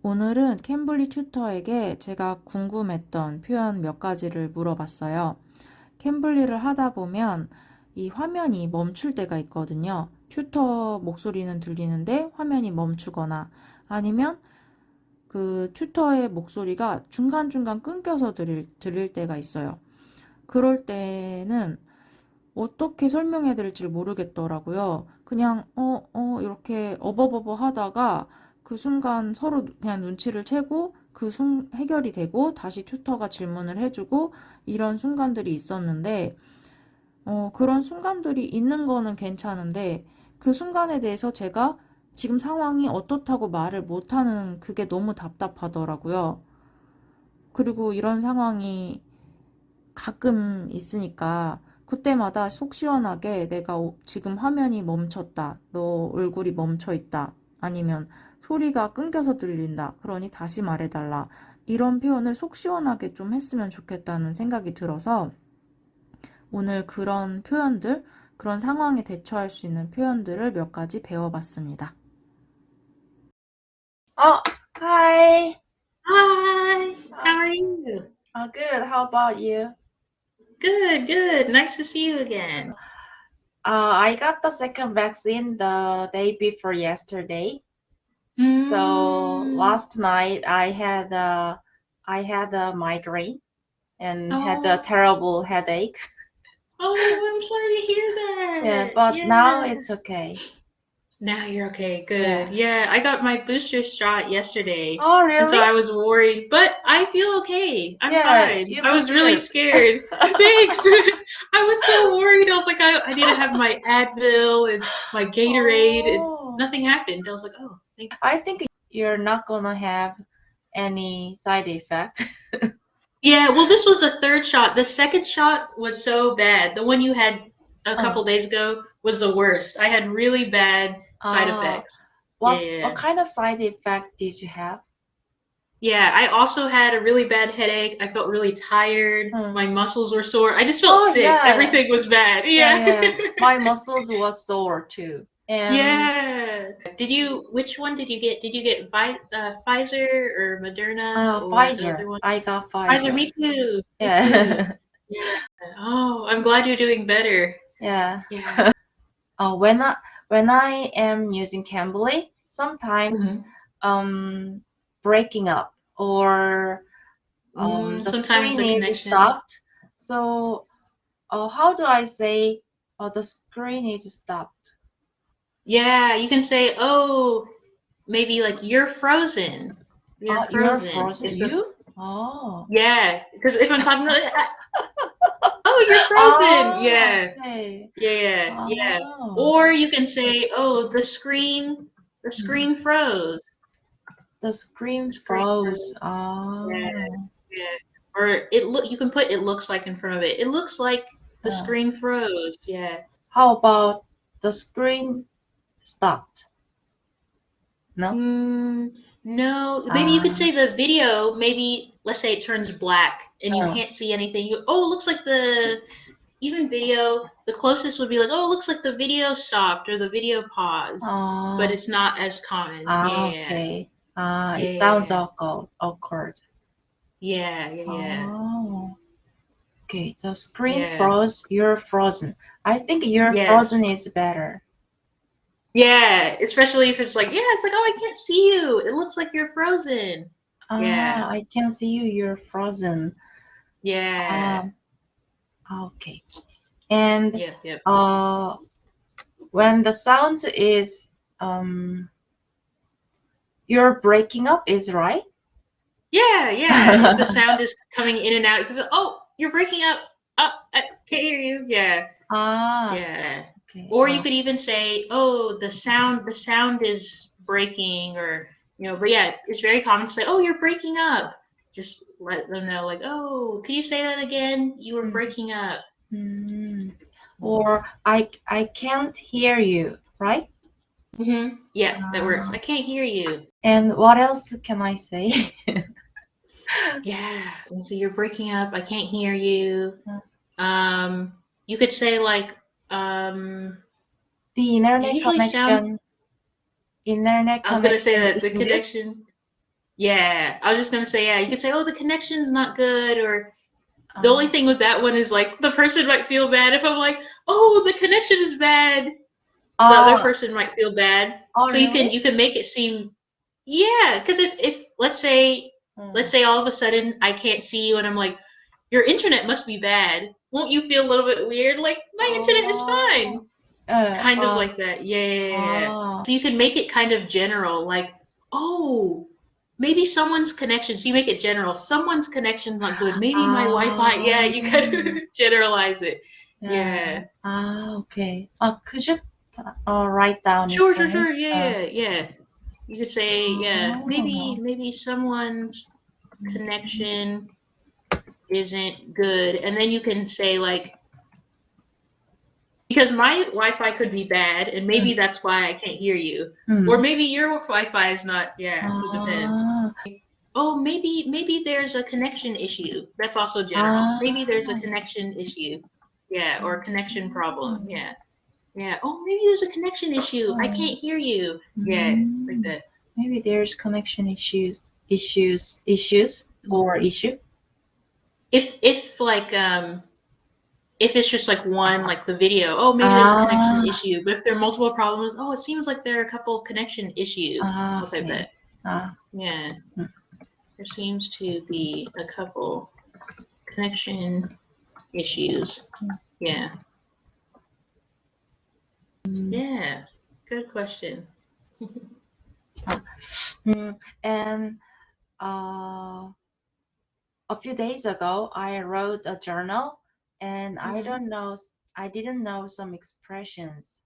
오늘은 캠블리 튜터에게 제가 궁금했던 표현 몇 가지를 물어봤어요. 캠블리를 하다 보면 이 화면이 멈출 때가 있거든요. 튜터 목소리는 들리는데 화면이 멈추거나 아니면 그 튜터의 목소리가 중간중간 끊겨서 들릴 때가 있어요. 그럴 때는 어떻게 설명해야 될지 모르겠더라고요. 그냥 이렇게 어버버버 하다가 그 순간 서로 그냥 눈치를 채고 해결이 되고 다시 튜터가 질문을 해주고 이런 순간들이 있었는데 그런 순간들이 있는 거는 괜찮은데 그 순간에 대해서 제가 지금 상황이 어떻다고 말을 못하는 그게 너무 답답하더라고요. 그리고 이런 상황이 가끔 있으니까 그때마다 속 시원하게 내가 지금 화면이 멈췄다. 너 얼굴이 멈춰 있다. 아니면 소리가 끊겨서 들린다. 그러니 다시 말해달라. 이런 표현을 속 시원하게 좀 했으면 좋겠다는 생각이 들어서 오늘 그런 표현들, 그런 상황에 대처할 수 있는 표현들을 몇 가지 배워봤습니다. Oh, hi. Hi, how are you? Good. How about you? Good, good. Nice to see you again. I got the second vaccine the day before yesterday. So last night I had a migraine and had a terrible headache. Oh, I'm sorry to hear that. Yeah, but now it's okay. Now you're okay. Good. Yeah, I got my booster shot yesterday. Oh, And so really? I was worried, but I feel okay. I'm Yeah, fine. you I was look really good. scared. Thanks. I was so worried. I was like, I need to have my Advil and my Gatorade, and nothing happened. I was like, oh, thank you. I think you're not gonna have any side effect. Yeah, well, this was the third shot. The second shot was so bad. The one you had a couple days ago was the worst. I had really bad side effects. What Yeah. kind of side effect did you have? Yeah, I also had a really bad headache. I felt really tired. My muscles were sore. I just felt sick. Yeah. Everything was bad. Yeah. My muscles were sore too. And Yeah. Which one did you get? Did you get Pfizer or Moderna or the Pfizer. other one? I got Pfizer, Pfizer. me too. Yeah. Me too. Yeah. Oh, I'm glad you're doing better. Yeah. Yeah. When I am using Cambly, sometimes breaking up or the Sometimes screen the is connection. stopped. So how do I say the screen is stopped? Yeah, you can say, oh, maybe like you're frozen. You're You're frozen. frozen. You? Oh. Yeah, because if I'm talking about, oh, you're frozen. Yeah. Okay. Yeah. Or you can say, oh, the screen froze. The screen froze. Yeah. Or you can put it looks like in front of it. It looks like the screen froze. Yeah. How about the screen stopped? No? No. Maybe you could say the video, maybe let's say it turns black and you can't see anything. It looks like even video, the closest would be like, oh, it looks like the video stopped or the video paused. But it's not as common. Yeah. Okay. It sounds awkward. Yeah. Oh. Okay, the screen froze, you're frozen. I think you're Yes. frozen is better. Yeah, especially if it's like, it's like, oh, I can't see you. It looks like you're frozen. Yeah. I can see you, you're frozen. Yeah. Okay. And Yep. when the sound is you're breaking up is right? Yeah. If the sound is coming in and out, you can go, oh, you're breaking up. Oh, I can't hear you. Yeah. Yeah. Okay. Or you could even say, oh, the sound is breaking, or but yeah, it's very common to say, oh, you're breaking up. Just let them know, like, oh, can you say that again? You were breaking up. Or I can't hear you, right? Yeah, that works. I can't hear you. And what else can I say? Yeah. And so you're breaking up. I can't hear you. You could say like the internet usually connection. Internet I was gonna say connection that the is good? connection. Yeah, I was just gonna say, yeah, you could say, oh, the connection's not good, or the only thing with that one is like the person might feel bad if I'm like, oh, the connection is bad. The other person might feel bad. Oh, So really? you can make it seem, yeah, because if let's say all of a sudden I can't see you and I'm like, your internet must be bad. Won't you feel a little bit weird? Like, my internet is fine. Kind of like that. Yeah. So you can make it kind of general, like, oh, maybe someone's connection. So you make it general. Someone's connection's not good. Maybe my Wi-Fi. Yeah, you kind of generalize it. Yeah. Okay. Could you write down it Sure. for me? Yeah. You could say, yeah, maybe someone's connection isn't good, and then you can say like, because my Wi-Fi could be bad, and maybe that's why I can't hear you, or maybe your Wi-Fi is not. Yeah, so it depends. Oh, maybe there's a connection issue. That's also general. Maybe there's a connection issue. Yeah, or a connection problem. Yeah. Oh, maybe there's a connection issue. I can't hear you. Yeah, like that. Maybe there's connection issues or issue. If like if it's just like one, like the video, oh, maybe there's a connection issue. But if there are multiple problems, oh, it seems like there are a couple connection issues. I'll type that. Yeah. There seems to be a couple connection issues. Yeah. Yeah. Good question. And a few days ago, I wrote a journal, and I didn't know some expressions.